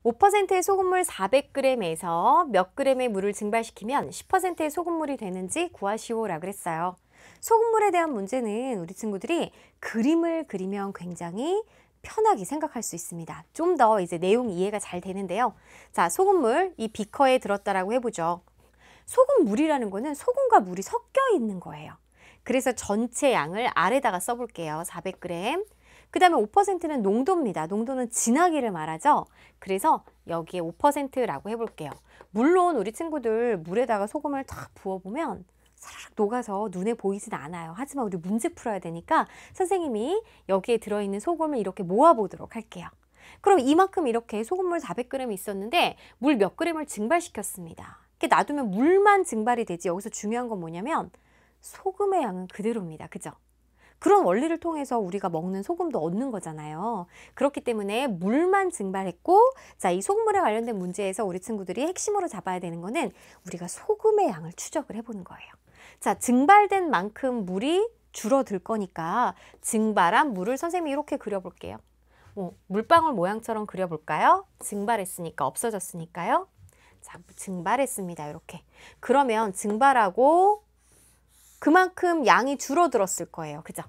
5%의 소금물 400g에서 몇 g의 물을 증발시키면 10%의 소금물이 되는지 구하시오라 그랬어요. 소금물에 대한 문제는 우리 친구들이 그림을 그리면 굉장히 편하게 생각할 수 있습니다. 좀 더 이제 내용 이해가 잘 되는데요. 자, 소금물 이 비커에 들었다라고 해보죠. 소금물이라는 거는 소금과 물이 섞여 있는 거예요. 그래서 전체 양을 아래다가 써볼게요. 400g. 그 다음에 5%는 농도입니다. 농도는 진하기를 말하죠. 그래서 여기에 5%라고 해볼게요. 물론 우리 친구들 물에다가 소금을 탁 부어보면 사르륵 녹아서 눈에 보이진 않아요. 하지만 우리 문제 풀어야 되니까 선생님이 여기에 들어있는 소금을 이렇게 모아보도록 할게요. 그럼 이만큼 이렇게 소금물 400g 있었는데 물 몇 g을 증발시켰습니다. 이렇게 놔두면 물만 증발이 되지 여기서 중요한 건 뭐냐면 소금의 양은 그대로입니다. 그죠? 그런 원리를 통해서 우리가 먹는 소금도 얻는 거잖아요. 그렇기 때문에 물만 증발했고, 자, 이 소금물에 관련된 문제에서 우리 친구들이 핵심으로 잡아야 되는 거는 우리가 소금의 양을 추적을 해보는 거예요. 자, 증발된 만큼 물이 줄어들 거니까 증발한 물을 선생님이 이렇게 그려볼게요. 물방울 모양처럼 그려볼까요? 증발했으니까 없어졌으니까요. 자, 증발했습니다. 이렇게. 그러면 증발하고 그만큼 양이 줄어들었을 거예요. 그죠?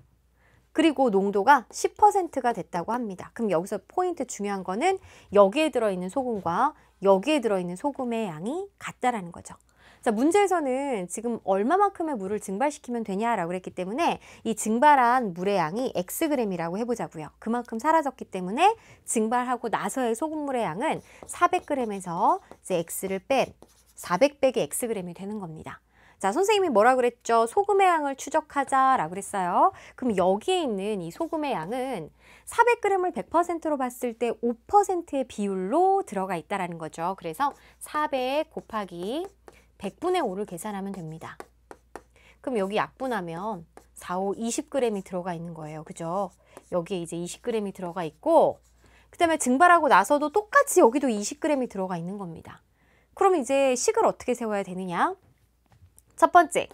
그리고 농도가 10%가 됐다고 합니다. 그럼 여기서 포인트 중요한 거는 여기에 들어있는 소금과 여기에 들어있는 소금의 양이 같다라는 거죠. 자, 문제에서는 지금 얼마만큼의 물을 증발시키면 되냐라고 그랬기 때문에 이 증발한 물의 양이 Xg이라고 해보자고요. 그만큼 사라졌기 때문에 증발하고 나서의 소금물의 양은 400g에서 이제 X를 뺀 400 빼기 Xg이 되는 겁니다. 자, 선생님이 뭐라 그랬죠? 소금의 양을 추적하자라고 그랬어요. 그럼 여기에 있는 이 소금의 양은 400g을 100%로 봤을 때 5%의 비율로 들어가 있다라는 거죠. 그래서 400 곱하기 100분의 5를 계산하면 됩니다. 그럼 여기 약분하면 4, 5, 20g이 들어가 있는 거예요. 그죠? 여기에 이제 20g이 들어가 있고, 그 다음에 증발하고 나서도 똑같이 여기도 20g이 들어가 있는 겁니다. 그럼 이제 식을 어떻게 세워야 되느냐? 첫 번째,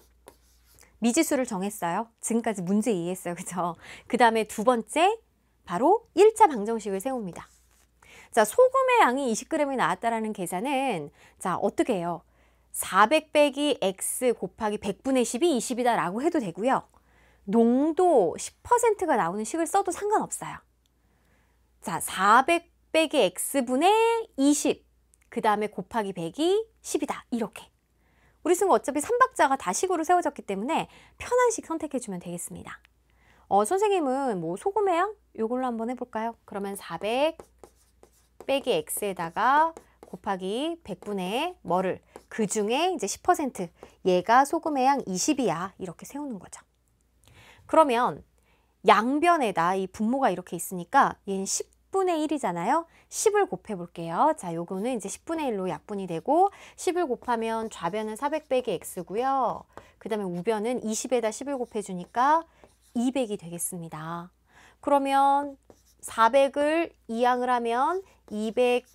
미지수를 정했어요. 지금까지 문제 이해했어요. 그죠? 그 다음에 두 번째, 바로 1차 방정식을 세웁니다. 자, 소금의 양이 20g이 나왔다라는 계산은, 자, 어떻게 해요? 400 빼기 x 곱하기 100분의 10이 20이다 라고 해도 되고요. 농도 10%가 나오는 식을 써도 상관없어요. 자, 400 빼기 x분의 20, 그 다음에 곱하기 100이 10이다. 이렇게. 우리 친구 어차피 3박자가 다 식으로 세워졌기 때문에 편한 식 선택해주면 되겠습니다. 선생님은 뭐 소금의 양? 이걸로 한번 해볼까요? 그러면 400 빼기 x에다가 곱하기 100분의 뭐를? 그 중에 이제 10% 얘가 소금의 양 20이야. 이렇게 세우는 거죠. 그러면 양변에다 이 분모가 이렇게 있으니까 얘는 10분의 1이잖아요. 10을 곱해 볼게요. 자, 요거는 이제 10분의 1로 약분이 되고 10을 곱하면 좌변은 400 빼기 x고요. 그 다음에 우변은 20에다 10을 곱해 주니까 200이 되겠습니다. 그러면 400을 2양을 하면 200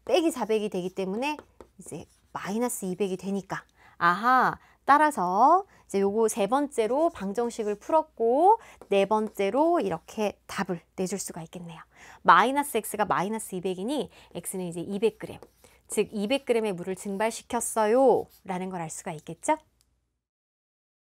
빼기 400이 되기 때문에 이제 마이너스 200이 되니까 아하, 따라서 이제 요거 세 번째로 방정식을 풀었고 네 번째로 이렇게 답을 내줄 수가 있겠네요. 마이너스 x가 마이너스 200이니 x는 이제 200g, 즉 200g의 물을 증발시켰어요 라는 걸 알 수가 있겠죠?